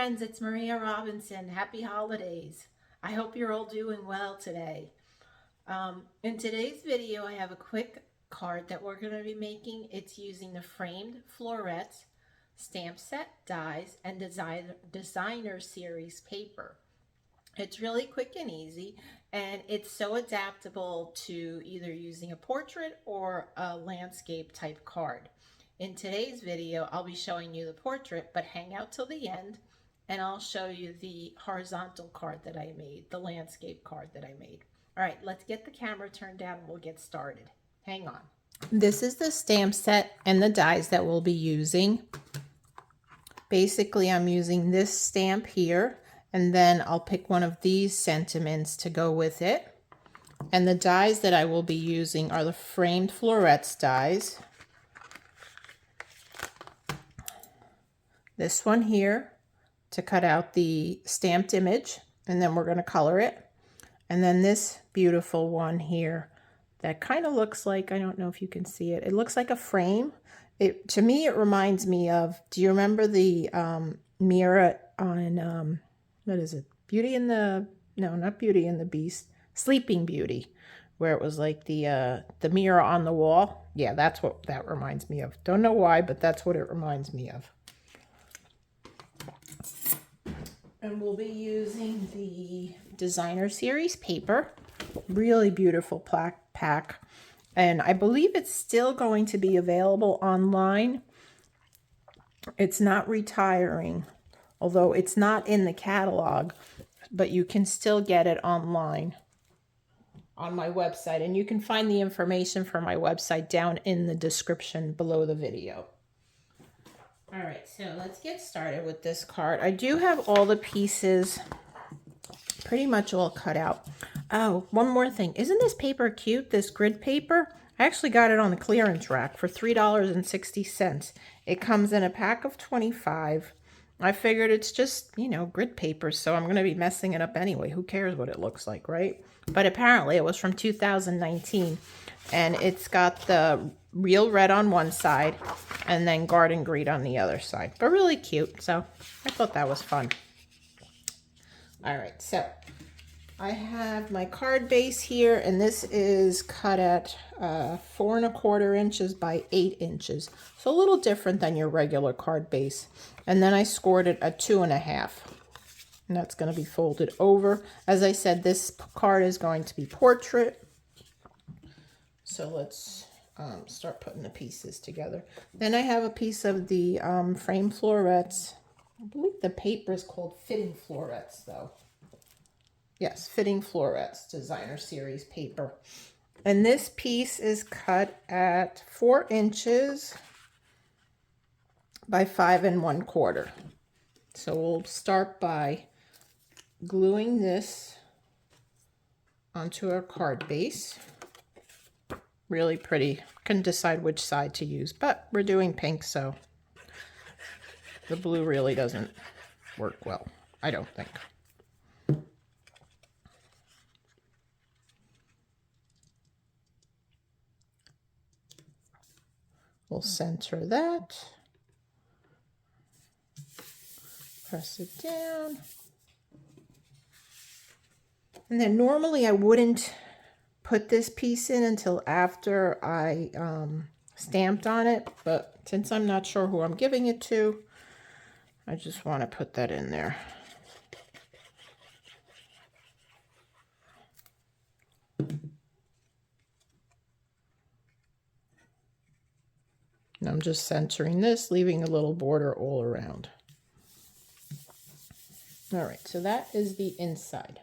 friends, it's Maria Robinson. Happy holidays. I hope you're all doing well today. In today's video, I have a quick card that we're going to be making. It's using the Framed Florets stamp set dies and designer series paper. It's really quick and easy, and it's so adaptable to either using a portrait or a landscape type card. In today's video, I'll be showing you the portrait, but hang out till the end and I'll show you the horizontal card that I made, the landscape card that I made. All right, let's get the camera turned down and we'll get started. Hang on. This is the stamp set and the dies that we'll be using. Basically, I'm using this stamp here, and then I'll pick one of these sentiments to go with it. And the dies that I will be using are the Framed Florets dies. This one here to cut out the stamped image, and then we're going to color it. And then this beautiful one here that kind of looks like, I don't know if you can see it, it looks like a frame. To me, it reminds me of, do you remember the mirror on, what is it? Beauty and the, no, not Beauty and the Beast, Sleeping Beauty, where it was like the mirror on the wall. Yeah, that's what that reminds me of. Don't know why, but that's what it reminds me of. And we'll be using the designer series paper. Really beautiful pack. And I believe it's still going to be available online. It's not retiring, although it's not in the catalog, but you can still get it online on my website. And you can find the information for my website down in the description below the video. All right, so let's get started with this card. I do have all the pieces pretty much all cut out. Oh, one more thing. Isn't this paper cute, this grid paper? I actually got it on the clearance rack for $3.60. It comes in a pack of 25. I figured it's just, you know, grid paper, so I'm going to be messing it up anyway. Who cares what it looks like, right? But apparently it was from 2019, and it's got the real red on one side and then garden green on the other side. But really cute, so I thought that was fun. All right, so I have my card base here, and this is cut at 4 1/4 inches by 8 inches. So a little different than your regular card base. And then I scored it at 2 1/2. And that's going to be folded over. As I said, this card is going to be portrait. So let's start putting the pieces together. Then I have a piece of the Framed Florets. I believe the paper is called Fitting Florets, though. Yes, Fitting Florets designer series paper. And this piece is cut at 4 inches by 5 1/4. So we'll start by gluing this onto our card base. Really pretty. Couldn't decide which side to use, but we're doing pink, so the blue really doesn't work well, I don't think. We'll center that. Press it down. And then normally I wouldn't put this piece in until after I stamped on it, but since I'm not sure who I'm giving it to, I just want to put that in there. And I'm just centering this, leaving a little border all around. All right, so that is the inside.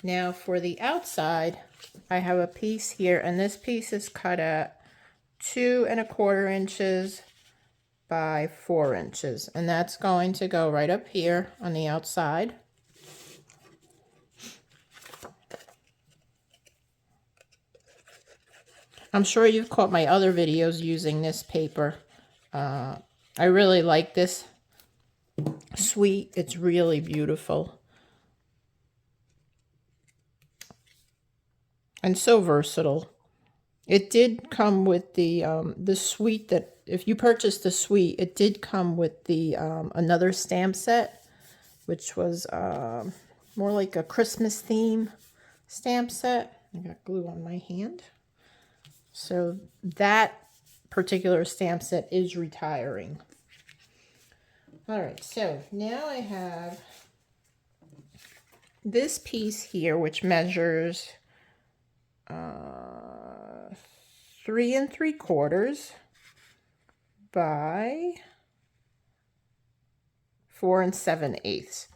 Now for the outside, I have a piece here, and this piece is cut at 2 1/4 inches by 4 inches. And that's going to go right up here on the outside. I'm sure you've caught my other videos using this paper. I really like this suite. It's really beautiful. And so versatile. It did come with the suite that, if you purchased the suite, it did come with the another stamp set which was more like a Christmas theme stamp set. I got glue on my hand. So that particular stamp set is retiring. All right, so now I have this piece here, which measures 3 3/4 by 4 7/8.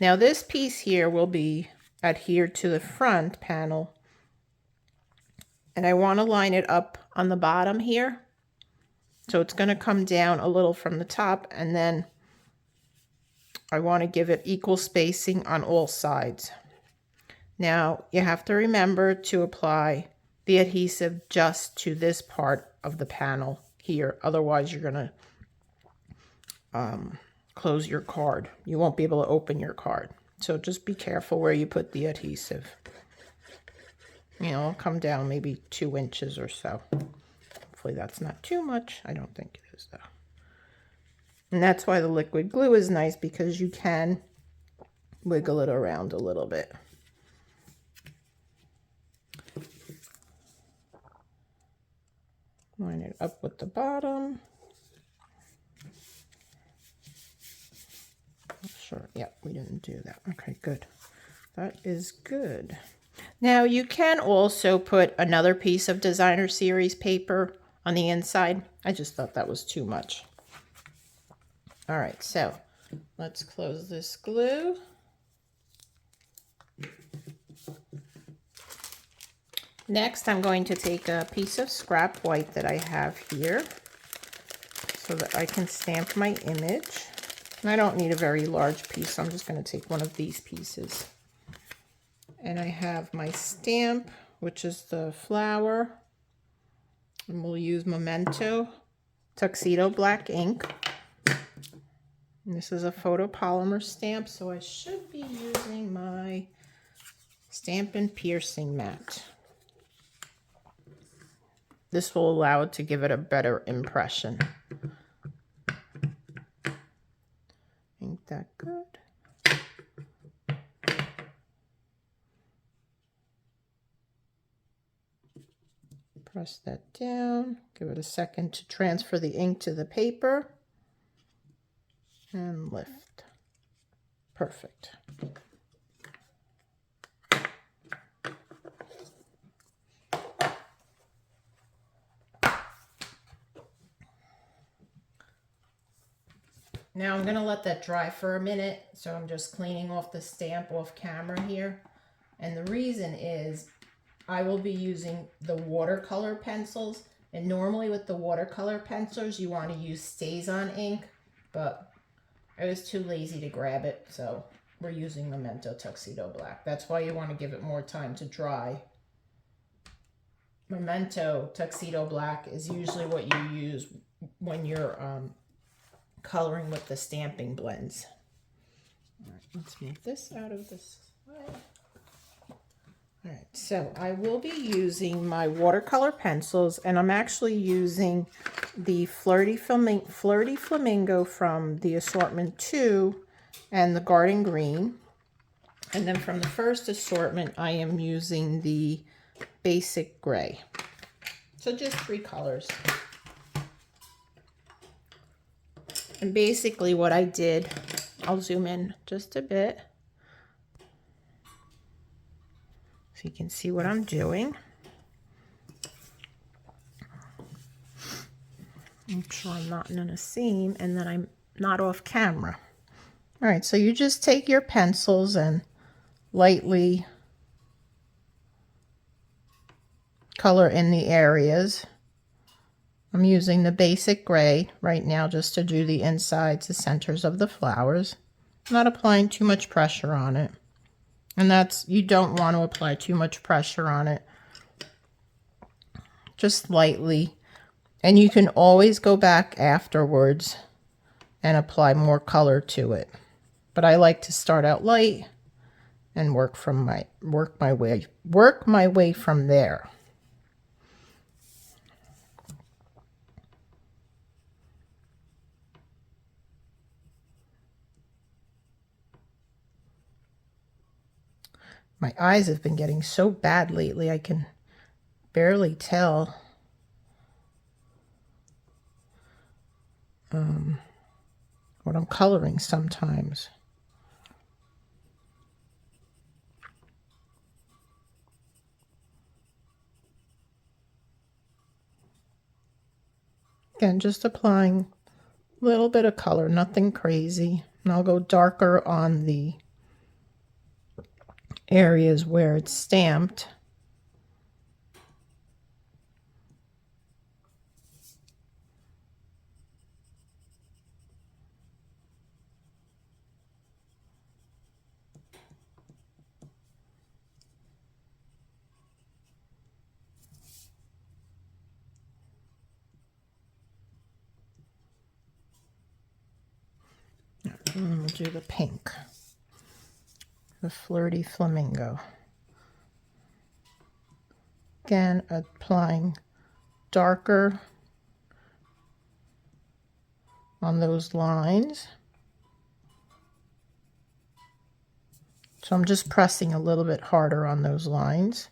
Now this piece here will be adhered to the front panel, and I want to line it up on the bottom here. So it's going to come down a little from the top, and then I want to give it equal spacing on all sides. Now you have to remember to apply the adhesive just to this part of the panel here. Otherwise you're going to close your card. You won't be able to open your card. So just be careful where you put the adhesive. You know, it'll come down maybe 2 inches or so. Hopefully that's not too much. I don't think it is though. And that's why the liquid glue is nice, because you can wiggle it around a little bit. Line it up with the bottom. Sure, yeah, we didn't do that. Okay, good. That is good. Now you can also put another piece of designer series paper on the inside. I just thought that was too much. All right, so let's close this glue. Next, I'm going to take a piece of scrap white that I have here so that I can stamp my image. And I don't need a very large piece. I'm just going to take one of these pieces. And I have my stamp, which is the flower. And we'll use Memento Tuxedo Black ink. And this is a photopolymer stamp, so I should be using my Stampin' Piercing Mat. This will allow it to give it a better impression. Ain't that good? Press that down. Give it a second to transfer the ink to the paper. And lift. Perfect. Now I'm going to let that dry for a minute, so I'm just cleaning off the stamp off camera here. And the reason is I will be using the watercolor pencils, and normally with the watercolor pencils you want to use Stays-On ink, but I was too lazy to grab it, so we're using Memento Tuxedo Black. That's why you want to give it more time to dry. Memento Tuxedo Black is usually what you use when you're coloring with the stamping blends. All right, let's move this out of this way. All right, so I will be using my watercolor pencils, and I'm actually using the Flirty Flamingo from the assortment 2 and the Garden Green. And then from the first assortment, I am using the Basic Gray. So just 3 colors. And basically what I did, I'll zoom in just a bit so you can see what I'm doing. Make sure I'm not in a seam, and then I'm not off camera. All right, so you just take your pencils and lightly color in the areas. I'm using the Basic Gray right now just to do the insides, the centers of the flowers. I'm not applying too much pressure on it. And that's, you don't want to apply too much pressure on it. Just lightly. And you can always go back afterwards and apply more color to it. But I like to start out light and work my way from there. My eyes have been getting so bad lately, I can barely tell what I'm coloring sometimes. Again, just applying a little bit of color, nothing crazy. And I'll go darker on the areas where it's stamped. And we'll do the pink, the Flirty Flamingo. Again, applying darker on those lines. So I'm just pressing a little bit harder on those lines.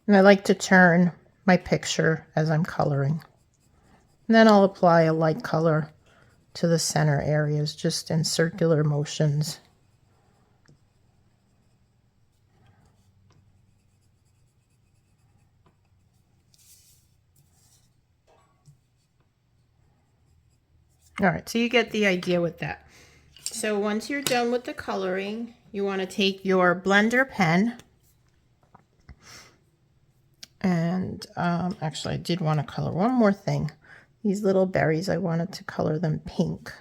And I like to turn my picture as I'm coloring. And then I'll apply a light color to the center areas, just in circular motions. All right, so you get the idea with that. So once you're done with the coloring, you want to take your blender pen. And actually, I did want to color one more thing. These little berries, I wanted to color them pink.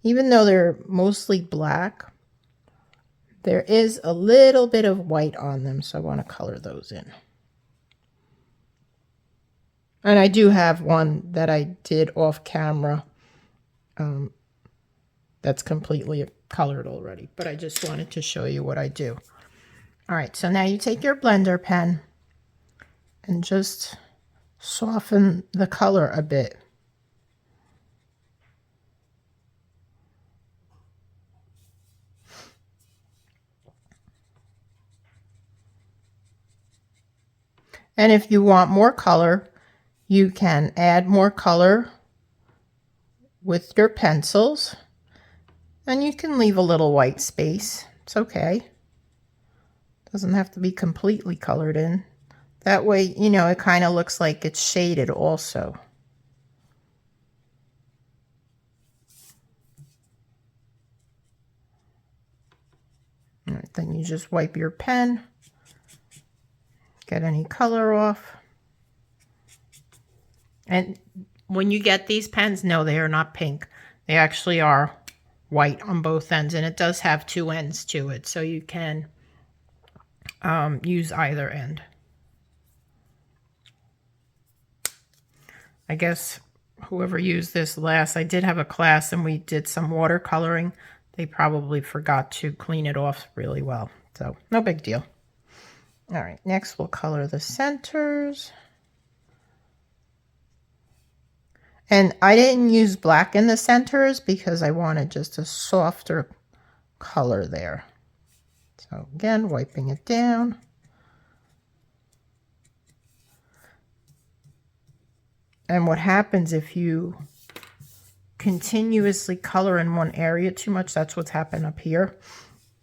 Even though they're mostly black, there is a little bit of white on them, so I want to color those in. And I do have one that I did off camera that's completely colored already, but I just wanted to show you what I do. All right, so now you take your blender pen and just soften the color a bit. And if you want more color, you can add more color with your pencils, and you can leave a little white space. It's okay. Doesn't have to be completely colored in. That way, you know, it kind of looks like it's shaded also. All right, then you just wipe your pen, get any color off. And when you get these pens, no, they are not pink. They actually are white on both ends, and it does have two ends to it, so you can use either end. I guess whoever used this last, I did have a class and we did some watercoloring. They probably forgot to clean it off really well, so no big deal. All right, next we'll color the centers. And I didn't use black in the centers because I wanted just a softer color there. So again, wiping it down. And what happens if you continuously color in one area too much, that's what's happened up here.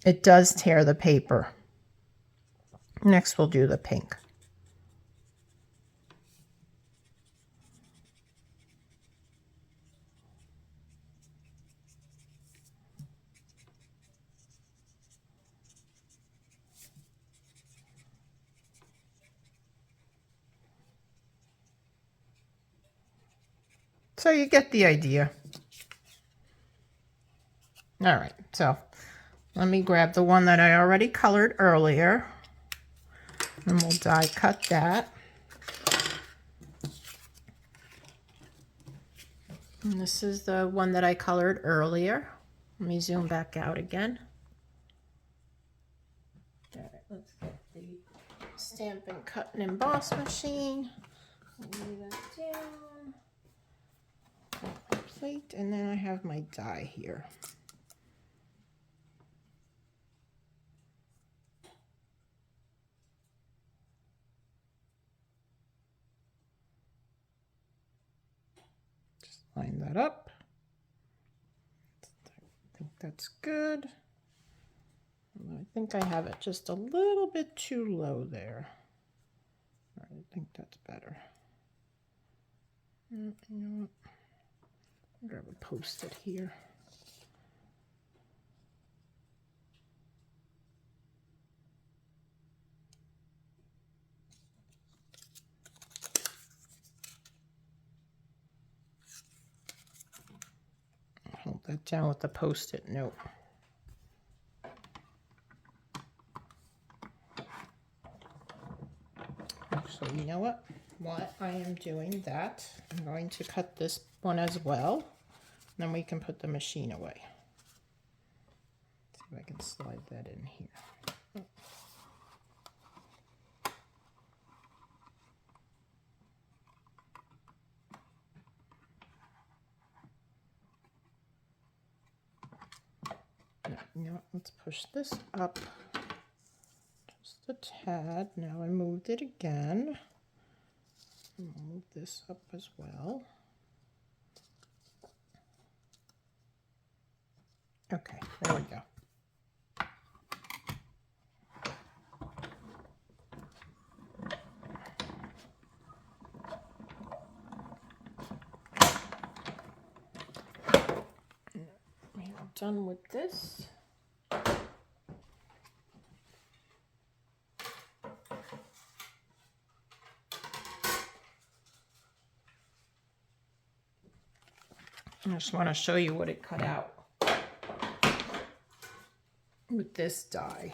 It does tear the paper. Next, we'll do the pink. So you get the idea. All right, so let me grab the one that I already colored earlier, and we'll die cut that. And this is the one that I colored earlier. Let me zoom back out again. All right, let's get the Stampin' Cut and Emboss machine. Lay that down. Put the plate, and then I have my die here. Just line that up. I think that's good. I think I have it just a little bit too low there. All right, I think that's better. You know what? I'm going to post it here. Hold that down with the Post-it note. So you know what? While I am doing that, I'm going to cut this one as well. Then we can put the machine away. See if I can slide that in here. You know what? Let's push this up just a tad. Now I moved it again. I'll move this up as well. Okay, there we go. We are done with this. I just want to show you what it cut out with this die.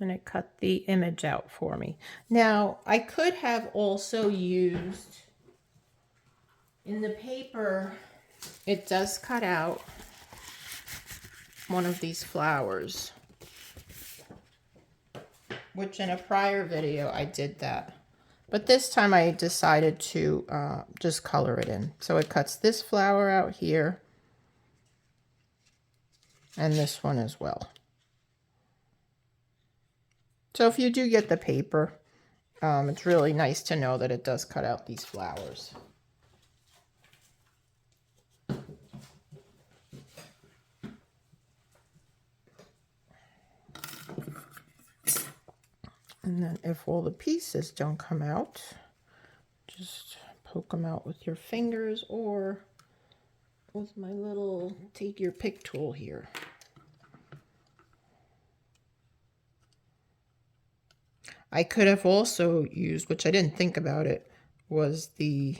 And it cut the image out for me. Now, I could have also used, in the paper, it does cut out one of these flowers, which in a prior video I did that. But this time I decided to just color it in. So it cuts this flower out here and this one as well. So if you do get the paper, it's really nice to know that it does cut out these flowers. And then if all the pieces don't come out, just poke them out with your fingers or with my little take your pick tool here. I could have also used, which I didn't think about it, was the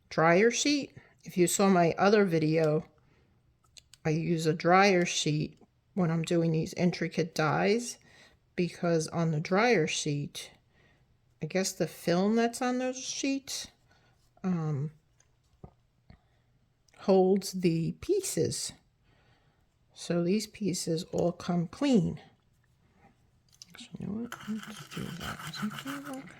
dryer sheet. If you saw my other video, I use a dryer sheet when I'm doing these intricate dies, because on the dryer sheet, I guess the film that's on those sheets holds the pieces. So these pieces all come clean. Actually, you know what? Let's do that. Is that gonna work?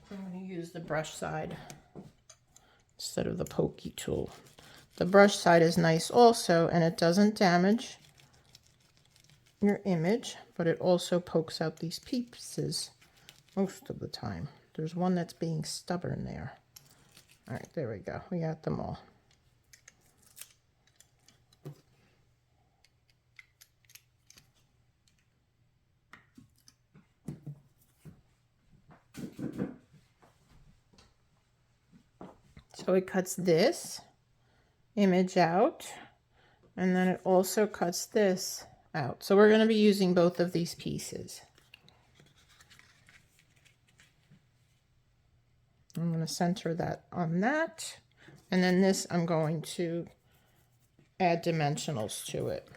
I'm going to use the brush side instead of the pokey tool. The brush side is nice also, and it doesn't damage your image, but it also pokes out these pieces most of the time. There's one that's being stubborn there. All right, there we go. We got them all. So it cuts this, image out, and then it also cuts this out. So we're going to be using both of these pieces. I'm going to center that on that, and then this I'm going to add dimensionals to it.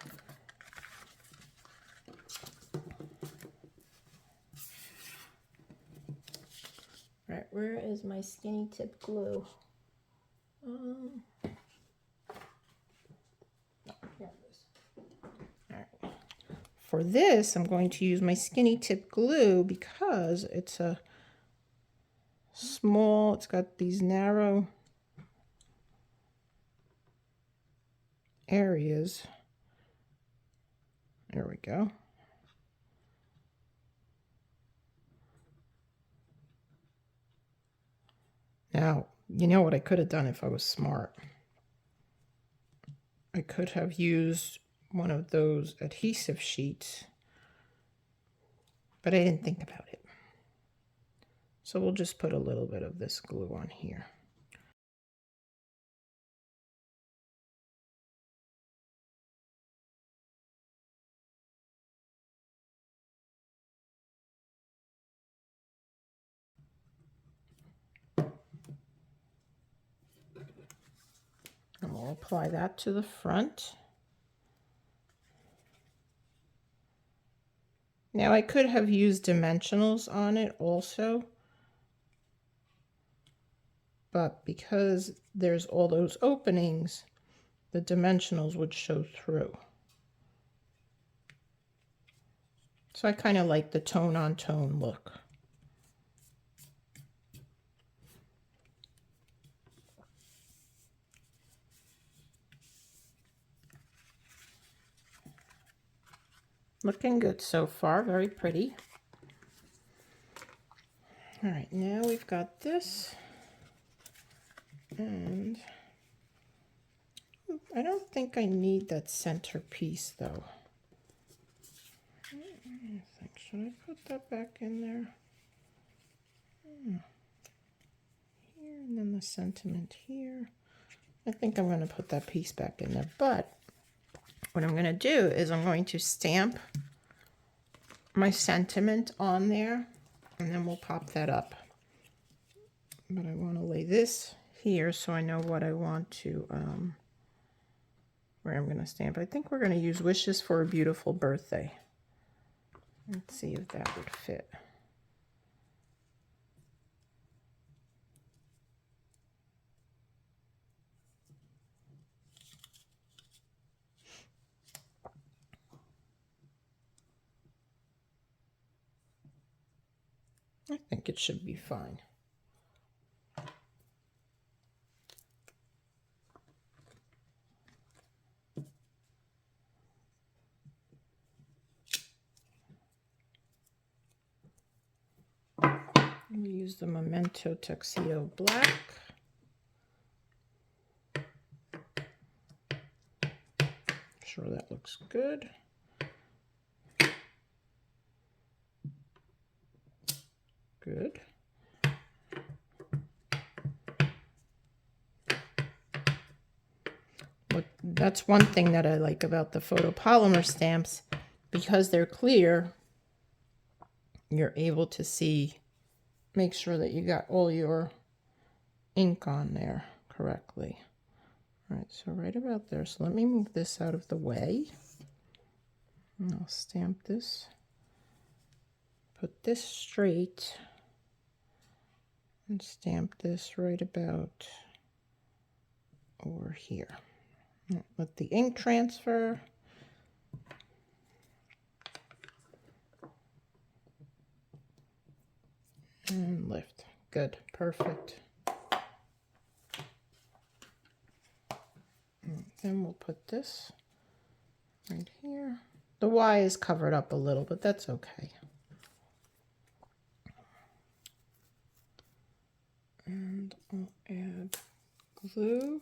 Right, where is my skinny tip glue? Oh, here it is. All right. For this, I'm going to use my skinny tip glue because it's a small, it's got these narrow areas. There we go. Now, you know what I could have done if I was smart? I could have used one of those adhesive sheets, but I didn't think about it. So we'll just put a little bit of this glue on here. And we'll apply that to the front. Now I could have used dimensionals on it also, but because there's all those openings, the dimensionals would show through. So I kind of like the tone on tone look. Looking good so far, very pretty. All right, now we've got this, and I don't think I need that center piece though. Should I put that back in there? Here, and then the sentiment here. I think I'm going to put that piece back in there, but what I'm going to do is I'm going to stamp my sentiment on there, and then we'll pop that up. But I want to lay this here so I know what I want to, where I'm going to stamp. I think we're going to use Wishes for a Beautiful Birthday. Let's see if that would fit. I think it should be fine. We use the Memento Tuxedo Black. Sure that looks good. Good. But that's one thing that I like about the photopolymer stamps. Because they're clear, you're able to see, make sure that you got all your ink on there correctly. All right, so right about there. So let me move this out of the way. And I'll stamp this. Put this straight. And stamp this right about over here. Let the ink transfer. And lift. Good. Perfect. And then we'll put this right here. The Y is covered up a little, but that's okay. And I'll add glue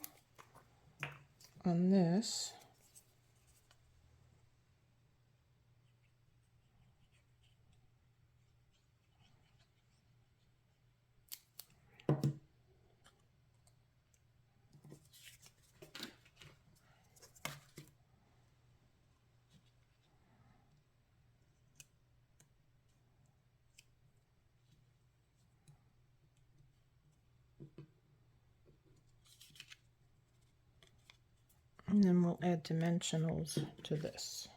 on this. And then we'll add dimensionals to this.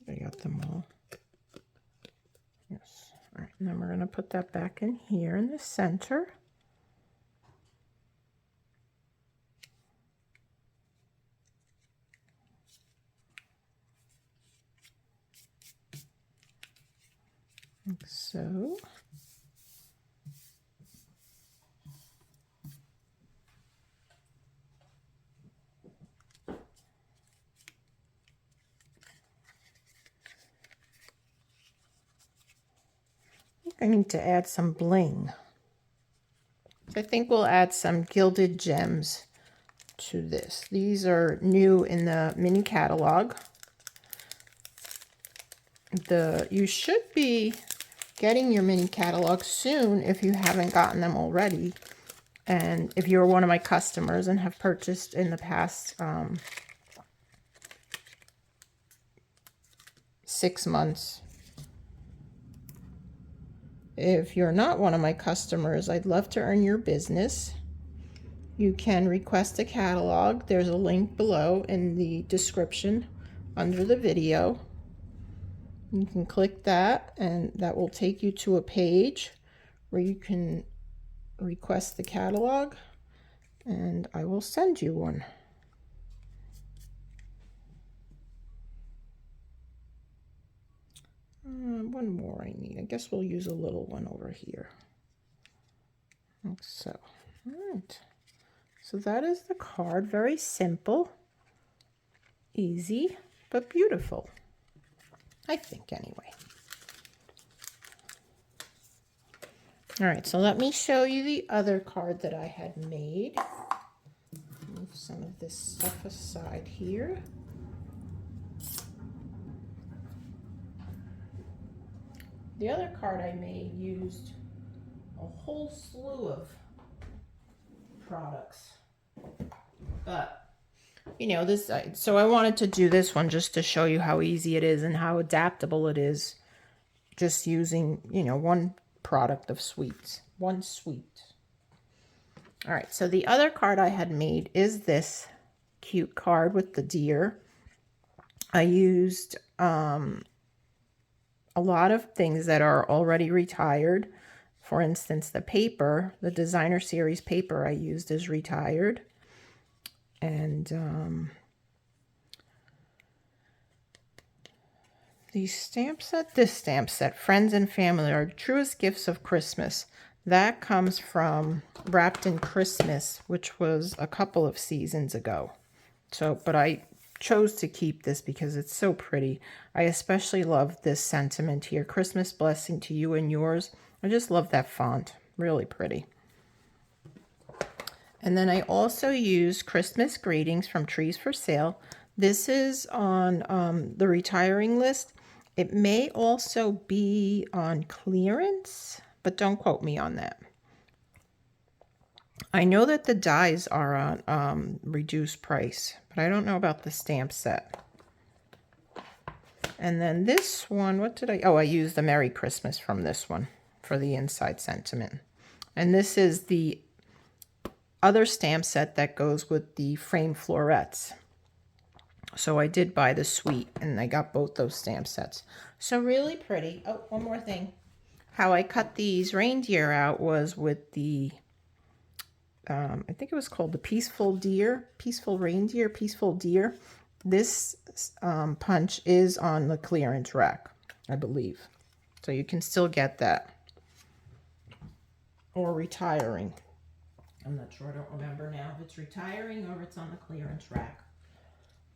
I got them all. Yes. All right, and then we're going to put that back in here in the center. Like so. I need to add some bling. I think we'll add some gilded gems to this. These are new in the mini catalog. You should be getting your mini catalog soon if you haven't gotten them already. And if you're one of my customers and have purchased in the past 6 months. If you're not one of my customers, I'd love to earn your business. You can request a catalog. There's a link below in the description under the video. You can click that and that will take you to a page where you can request the catalog and I will send you one. One more I need. I guess we'll use a little one over here. Like so. All right. So that is the card. Very simple, easy, but beautiful. I think anyway. All right, so let me show you the other card that I had made. Move some of this stuff aside here. The other card I made used a whole slew of products, but you know, so I wanted to do this one just to show you how easy it is and how adaptable it is, just using, you know, one product of sweets, one sweet. All right, so the other card I had made is this cute card with the deer. I used a lot of things that are already retired. For instance, the paper, the designer series paper I used is retired. And the stamp set, this stamp set, Friends and Family are truest gifts of Christmas. That comes from Wrapped in Christmas, which was a couple of seasons ago. So, but I chose to keep this because it's so pretty. I especially love this sentiment here. Christmas blessing to you and yours. I just love that font. Really pretty. And then I also use Christmas Greetings from Trees for Sale. This is on the retiring list. It may also be on clearance, but don't quote me on that. I know that the dies are on reduced price, but I don't know about the stamp set. And then this one, what did I used the Merry Christmas from this one for the inside sentiment. And this is the other stamp set that goes with the Framed Florets. So I did buy the suite and I got both those stamp sets. So really pretty. Oh, one more thing. How I cut these reindeer out was with the I think it was called the Peaceful Reindeer. This punch is on the clearance rack, I believe. So you can still get that. Or retiring. I'm not sure, I don't remember now if it's retiring or if it's on the clearance rack.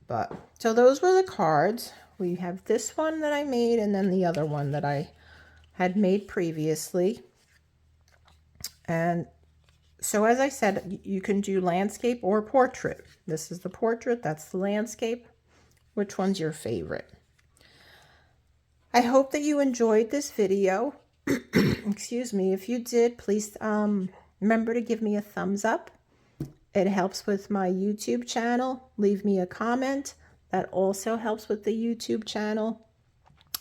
But, so those were the cards. We have this one that I made and then the other one that I had made previously. And So as I said, you can do landscape or portrait. This is the portrait, that's the landscape. Which one's your favorite? I hope that you enjoyed this video. Excuse me. If you did, please remember to give me a thumbs up. It helps with my YouTube channel. Leave me a comment. That also helps with the YouTube channel.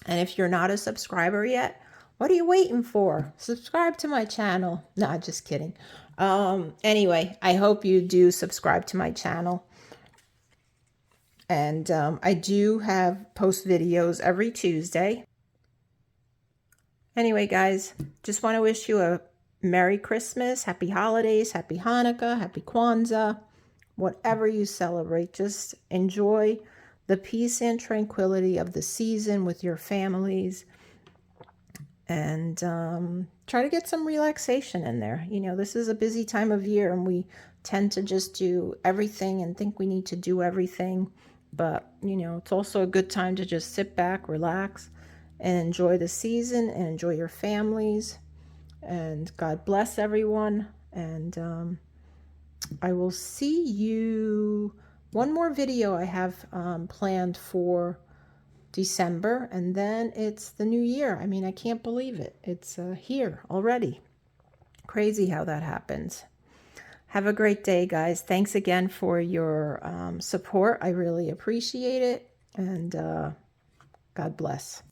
And if you're not a subscriber yet, what are you waiting for? Subscribe to my channel. No, just kidding. Anyway, I hope you do subscribe to my channel. And I do post videos every Tuesday. Anyway, guys, just want to wish you a Merry Christmas, Happy Holidays, Happy Hanukkah, Happy Kwanzaa, whatever you celebrate. Just enjoy the peace and tranquility of the season with your families, and try to get some relaxation in there. You know, this is a busy time of year, and we tend to just do everything and think we need to do everything. But, you know, it's also a good time to just sit back, relax, and enjoy the season and enjoy your families. And God bless everyone. And I will see you. One more video I have planned for December, and then it's the new year. I mean, I can't believe it. It's here already. Crazy how that happens. Have a great day, guys. Thanks again for your support. I really appreciate it. And God bless.